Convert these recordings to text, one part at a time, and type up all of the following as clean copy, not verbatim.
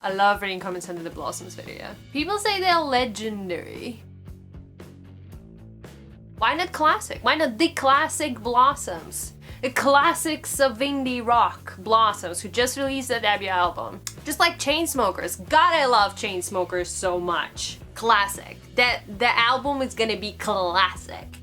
I love reading comments under the Blossoms video. People say they're legendary. Why not classic? Why not the classic Blossoms? The classics of indie rock Blossoms, who just released a debut album. Just like Chainsmokers. God, I love Chainsmokers so much. Classic. The album is gonna be classic.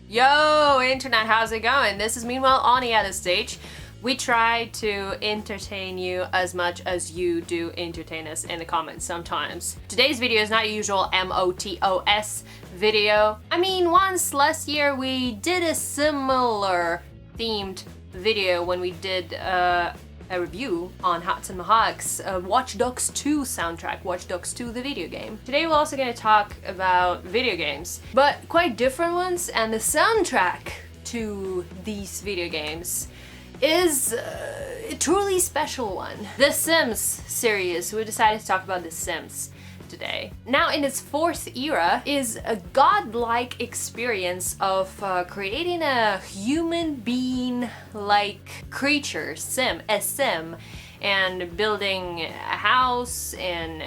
Yo, internet, how's it going? This is Meanwhile on the other stage. We try to entertain you as much as you do entertain us in the comments sometimes. Today's video is not your usual MOTOS video. I mean, once last year we did a similar themed video when we did a review on Hudson Mohawk's Watch Dogs 2 soundtrack, Watch Dogs 2 the video game. Today we're also going to talk about video games, but quite different ones, and the soundtrack to these video games is a truly special one. The Sims series. We decided to talk about The Sims today. Now in its fourth era is a godlike experience of creating a human being like creature, a sim, and building a house and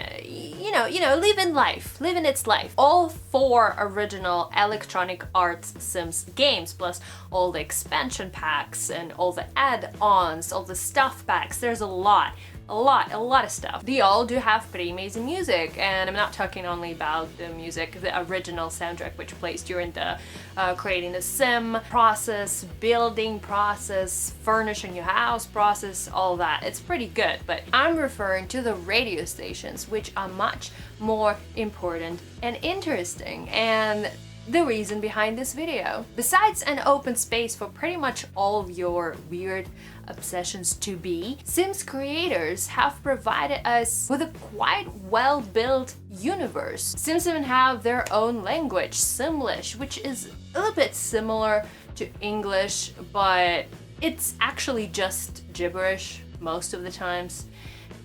living its life. All 4 original Electronic Arts Sims games, plus all the expansion packs and all the add-ons, all the stuff packs. There's a lot of stuff. They all do have pretty amazing music, and I'm not talking only about the music, the original soundtrack which plays during the creating the sim process, building process, furnishing your house process, all that. It's pretty good, but I'm referring to the radio stations, which are much more important and interesting, and the reason behind this video. Besides an open space for pretty much all of your weird obsessions to be, Sims creators have provided us with a quite well-built universe. Sims even have their own language, Simlish, which is a little bit similar to English, but it's actually just gibberish most of the times,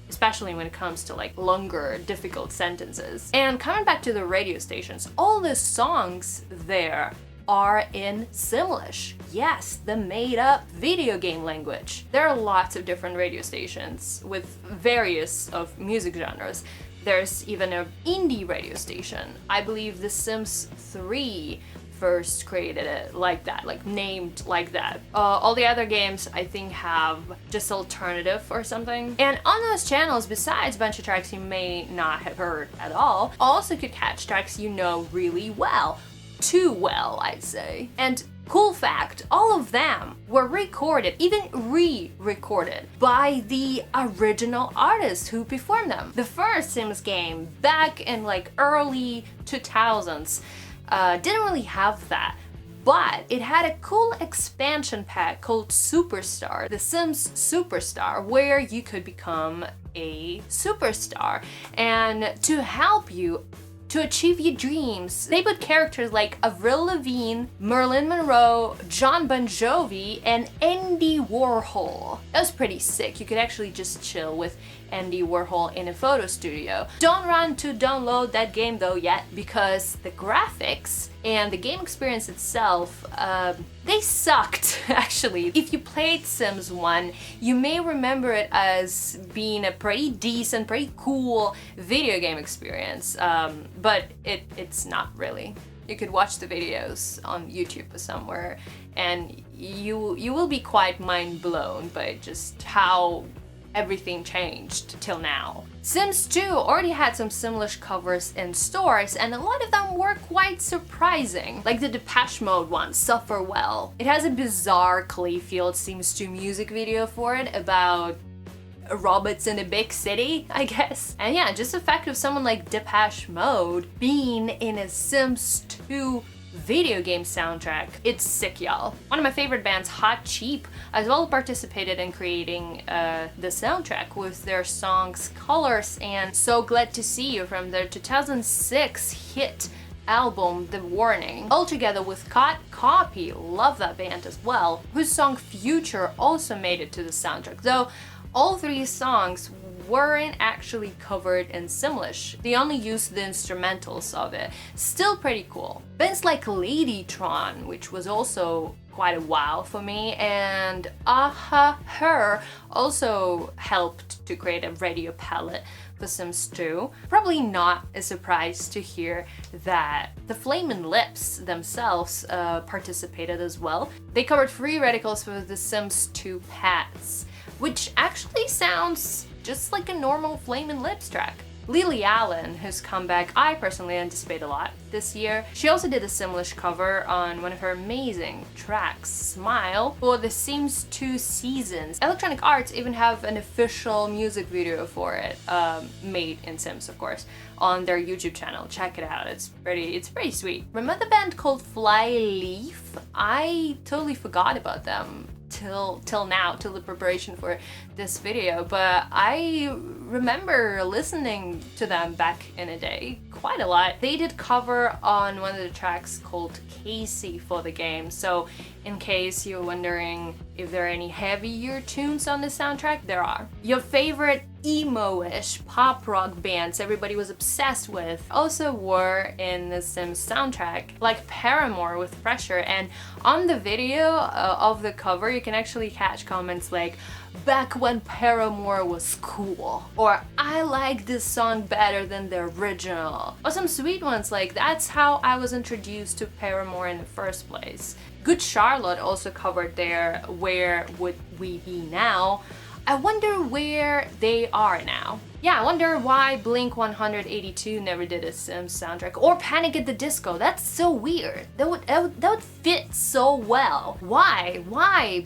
especially when it comes to like longer, difficult sentences. And coming back to the radio stations, all the songs there are in Simlish. Yes, the made-up video game language. There are lots of different radio stations with various of music genres. There's even an indie radio station. I believe The Sims 3 first created it like that, like named like that. All the other games I think have just alternative or something. And on those channels, besides a bunch of tracks you may not have heard at all, also could catch tracks you know really well. Too well, I'd say. And cool fact, all of them were recorded, even re-recorded, by the original artists who performed them. The first Sims game back in like early 2000s didn't really have that, but it had a cool expansion pack called Superstar, The Sims Superstar, where you could become a superstar. And to help you to achieve your dreams, they put characters like Avril Lavigne, Marilyn Monroe, John Bon Jovi, and Andy Warhol. That was pretty sick. You could actually just chill with Andy Warhol in a photo studio. Don't run to download that game though yet, because the graphics and the game experience itself, they sucked actually. If you played Sims 1, you may remember it as being a pretty decent, pretty cool video game experience, but it's not really. You could watch the videos on YouTube or somewhere, and you will be quite mind blown by just how everything changed till now. Sims 2 already had some Simlish covers in stores, and a lot of them were quite surprising, like the Depeche Mode one, Suffer Well. It has a bizarre Clayfield Sims 2 music video for it about robots in a big city, I guess. And yeah, just the fact of someone like Depeche Mode being in a Sims 2 video game soundtrack, it's sick, y'all. One of my favorite bands, Hot Cheap, as well participated in creating the soundtrack with their songs Colors and So Glad to See You from their 2006 hit album The Warning, all together with Copy, love that band as well, whose song Future also made it to the soundtrack, though all 3 songs weren't actually covered in Simlish. They only used the instrumentals of it. Still pretty cool. Bands like Ladytron, which was also quite a wow for me, and Aha Her also helped to create a radio palette for Sims 2. Probably not a surprise to hear that the Flamin' Lips themselves participated as well. They covered free radicals for the Sims 2 pets, which actually sounds just like a normal Flamin' Lips track. Lily Allen, whose comeback I personally anticipate a lot this year, she also did a Simlish cover on one of her amazing tracks, Smile, for the Sims 2 seasons. Electronic Arts even have an official music video for it, made in Sims, of course, on their YouTube channel. Check it out, it's pretty sweet. Remember the band called Flyleaf? I totally forgot about them till now, till the preparation for this video, but I remember listening to them back in a day quite a lot. They did cover on one of the tracks called Casey for the game, so in case you're wondering if there are any heavier tunes on the soundtrack, there are. Your favorite emo-ish pop rock bands everybody was obsessed with also were in the Sims soundtrack, like Paramore with Pressure, and on the video of the cover you can actually catch comments like, "Back when Paramore was cool," or "I like this song better than the original," or some sweet ones like, "That's how I was introduced to Paramore in the first place." Good Charlotte also covered their Where Would We Be Now. I wonder where they are now. Yeah, I wonder why Blink 182 never did a Sims soundtrack, or Panic at the Disco. That's so weird. That would fit so well. Why,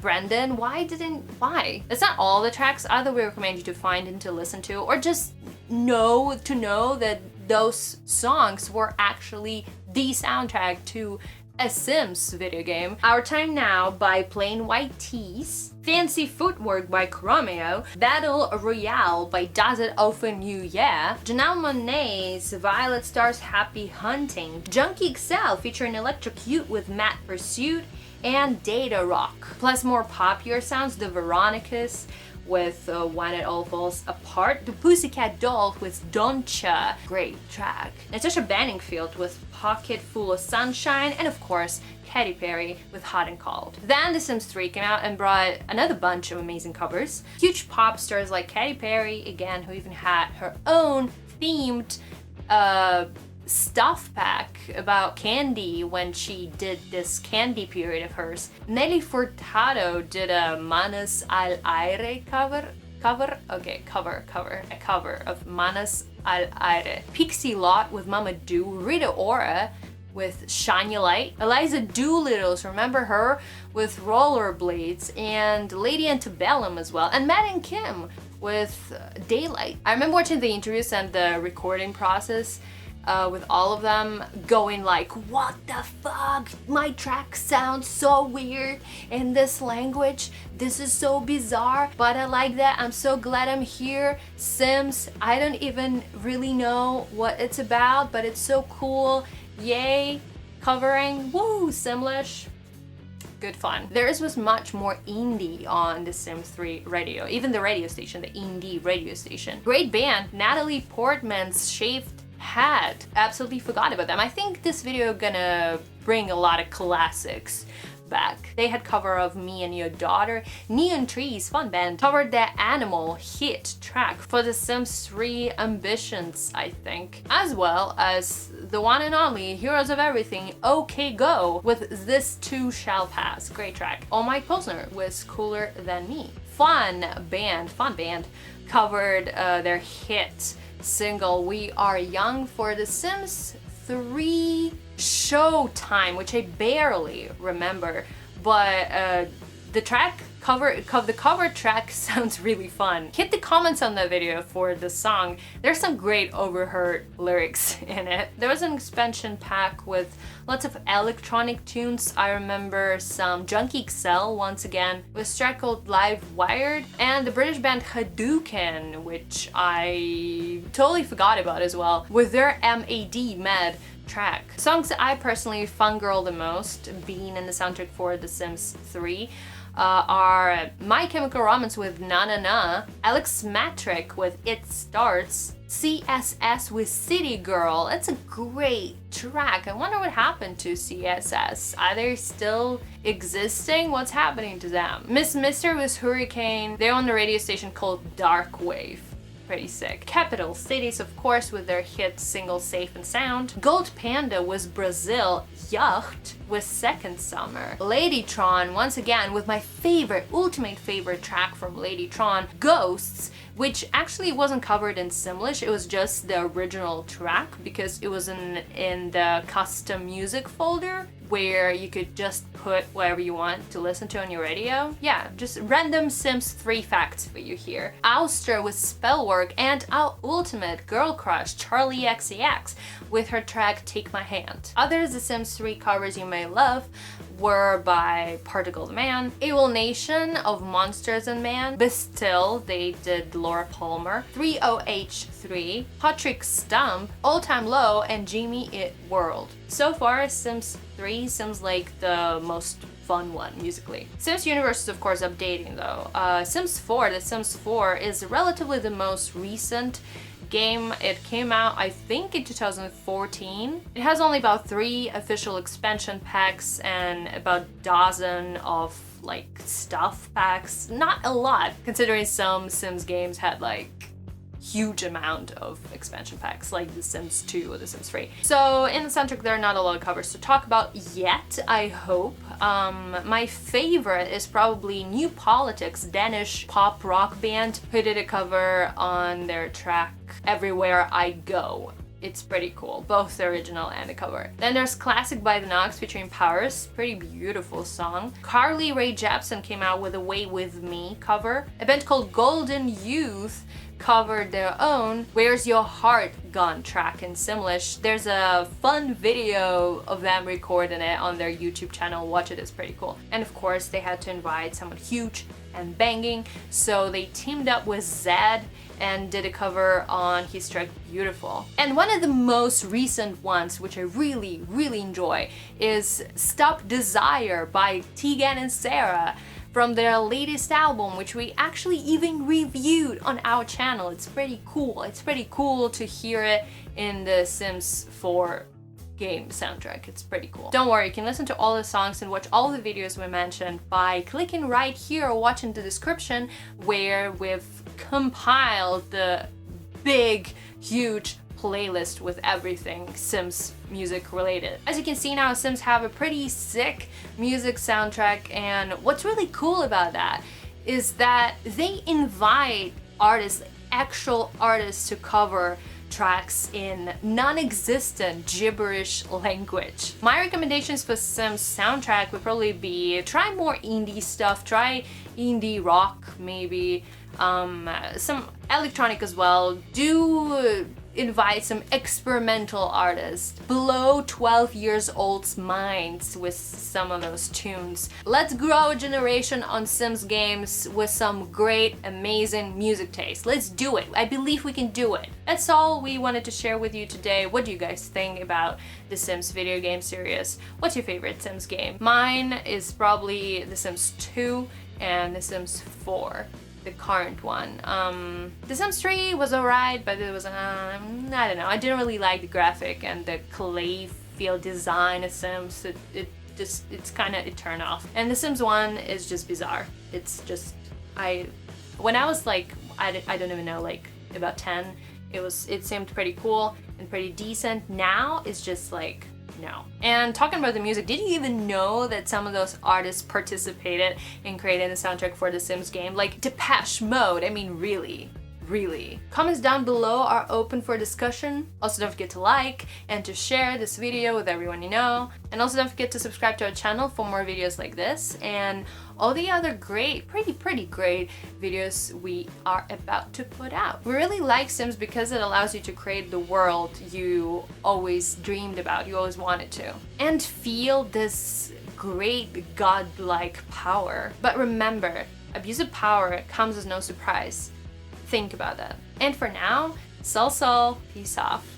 Brendan? Why? That's not all the tracks. Either we recommend you to find and to listen to, or just know that those songs were actually the soundtrack to a Sims video game. Our Time Now by Plain White Tees, Fancy Footwork by Chromeo, Battle Royale by Does It Often You Yeah, Janelle Monáe's Violet Star's Happy Hunting, Junkie XL featuring Electrocute with Mad Pursuit, and Data Rock. Plus more popular sounds, the Veronicas with When It All Falls Apart, the Pussycat Dolls with Doncha, great track, Natasha Benningfield with Pocket Full of Sunshine, and of course Katy Perry with Hot and Cold. Then The Sims 3 came out and brought another bunch of amazing covers. Huge pop stars like Katy Perry, again, who even had her own themed stuff pack about candy when she did this candy period of hers. Nelly Furtado did a Manos al Aire cover of Manos al Aire. Pixie Lott with Mama Do, Rita Ora with Shine Your Light, Eliza Doolittle's, remember her, with Rollerblades, and Lady Antebellum as well, and Matt and Kim with Daylight. I remember watching the interviews and the recording process with all of them going like, "What the fuck? My track sounds so weird in this language. This is so bizarre, but I like that. I'm so glad I'm here. Sims, I don't even really know what it's about, but it's so cool. Yay, covering, woo, Simlish." Good fun. Theirs was much more indie on the Sims 3 radio, even the radio station, the indie radio station. Great band, Natalie Portman's Shaved Hat. Absolutely forgot about them. I think this video gonna bring a lot of classics back. They had cover of Me and Your Daughter. Neon Trees, fun band, covered their Animal hit track for the Sims 3 Ambitions, I think, as well as the one and only Heroes of Everything, OK Go, with This Too Shall Pass. Great track. Oh, Mike Posner was Cooler Than Me. Fun band, covered their hit single We Are Young for the Sims 3 Showtime, which I barely remember, but the cover track sounds really fun. Hit the comments on the video for the song. There's some great overheard lyrics in it. There was an expansion pack with lots of electronic tunes. I remember some Junkie XL once again with a track called Live Wired, and the British band Hadouken, which I totally forgot about as well, with their Mad track. Songs that I personally fangirl the most being in the soundtrack for The Sims 3 are My Chemical Romance with Na Na Na, Alex Matrick with It Starts, CSS with City Girl. It's a great track. I wonder what happened to CSS. Are they still existing? What's happening to them? Miss Mister with Hurricane. They're on the radio station called Dark Wave. Pretty sick. Capital Cities, of course, with their hit single Safe and Sound. Gold Panda was Brazil. Yacht with Second Summer. Ladytron, once again, with my favorite, ultimate favorite track from Ladytron, Ghosts, which actually wasn't covered in Simlish. It was just the original track because it was in the custom music folder where you could just put whatever you want to listen to on your radio. Yeah, just random Sims 3 facts for you here. Ouster with Spellwork, and our ultimate girl crush, Charlie XCX, with her track Take My Hand. Others The Sims 3 covers you may love were by Particle the Man, Evil Nation of Monsters and Man, Bastille, they did Laura Palmer, 30H3, Hot Trick Stump, All Time Low, and Jimmy It World. So far, Sims 3 seems like the most fun one musically. Sims Universe is of course updating though. The Sims 4 is relatively the most recent game. It came out I think in 2014. It has only about 3 official expansion packs and about a dozen of like stuff packs. Not a lot considering some Sims games had like huge amount of expansion packs like The Sims 2 or The Sims 3. So in the soundtrack there are not a lot of covers to talk about yet, I hope. My favorite is probably New Politics, Danish pop rock band who did a cover on their track Everywhere I Go. It's pretty cool, both the original and the cover. Then there's Classic by the Knox featuring Powers, pretty beautiful song. Carly Rae Jepsen came out with Away With Me cover. A band called Golden Youth covered their own Where's Your Heart Gone track in Simlish. There's a fun video of them recording it on their YouTube channel. Watch it, it's pretty cool. And of course they had to invite someone huge and banging, so they teamed up with Zed and did a cover on his track Beautiful. And one of the most recent ones, which I really enjoy, is Stop Desire by Tegan and Sarah from their latest album, which we actually even reviewed on our channel. It's pretty cool. It's pretty cool to hear it in the Sims 4 game soundtrack. It's pretty cool. Don't worry, you can listen to all the songs and watch all the videos we mentioned by clicking right here or watching the description where we've compiled the big, huge playlist with everything Sims music related. As you can see now, Sims have a pretty sick music soundtrack, and what's really cool about that is that they invite artists, actual artists, to cover tracks in non-existent gibberish language. My recommendations for Sims soundtrack would probably be try more indie stuff, try indie rock maybe, some electronic as well. Do invite some experimental artists, blow 12 years old's minds with some of those tunes. Let's grow a generation on Sims games with some great, amazing music taste. Let's do it. I believe we can do it. That's all we wanted to share with you today. What do you guys think about the Sims video game series? What's your favorite Sims game? Mine is probably The Sims 2 and The Sims 4. The current one. The Sims 3 was alright, but it was, I don't know, I didn't really like the graphic and the clay field design of Sims. It's kind of a turn off. And The Sims 1 is just bizarre. It's just, when I was like, I don't even know, like about 10, it seemed pretty cool and pretty decent. Now it's just like, no. And talking about the music, did you even know that some of those artists participated in creating the soundtrack for the Sims game? Like Depeche Mode, I mean really. Comments down below are open for discussion. Also don't forget to like and to share this video with everyone you know. And also don't forget to subscribe to our channel for more videos like this and all the other great, pretty great videos we are about to put out. We really like Sims because it allows you to create the world you always dreamed about, you always wanted to. And feel this great godlike power. But remember, abuse of power comes as no surprise. Think about that. And for now, sol, peace off.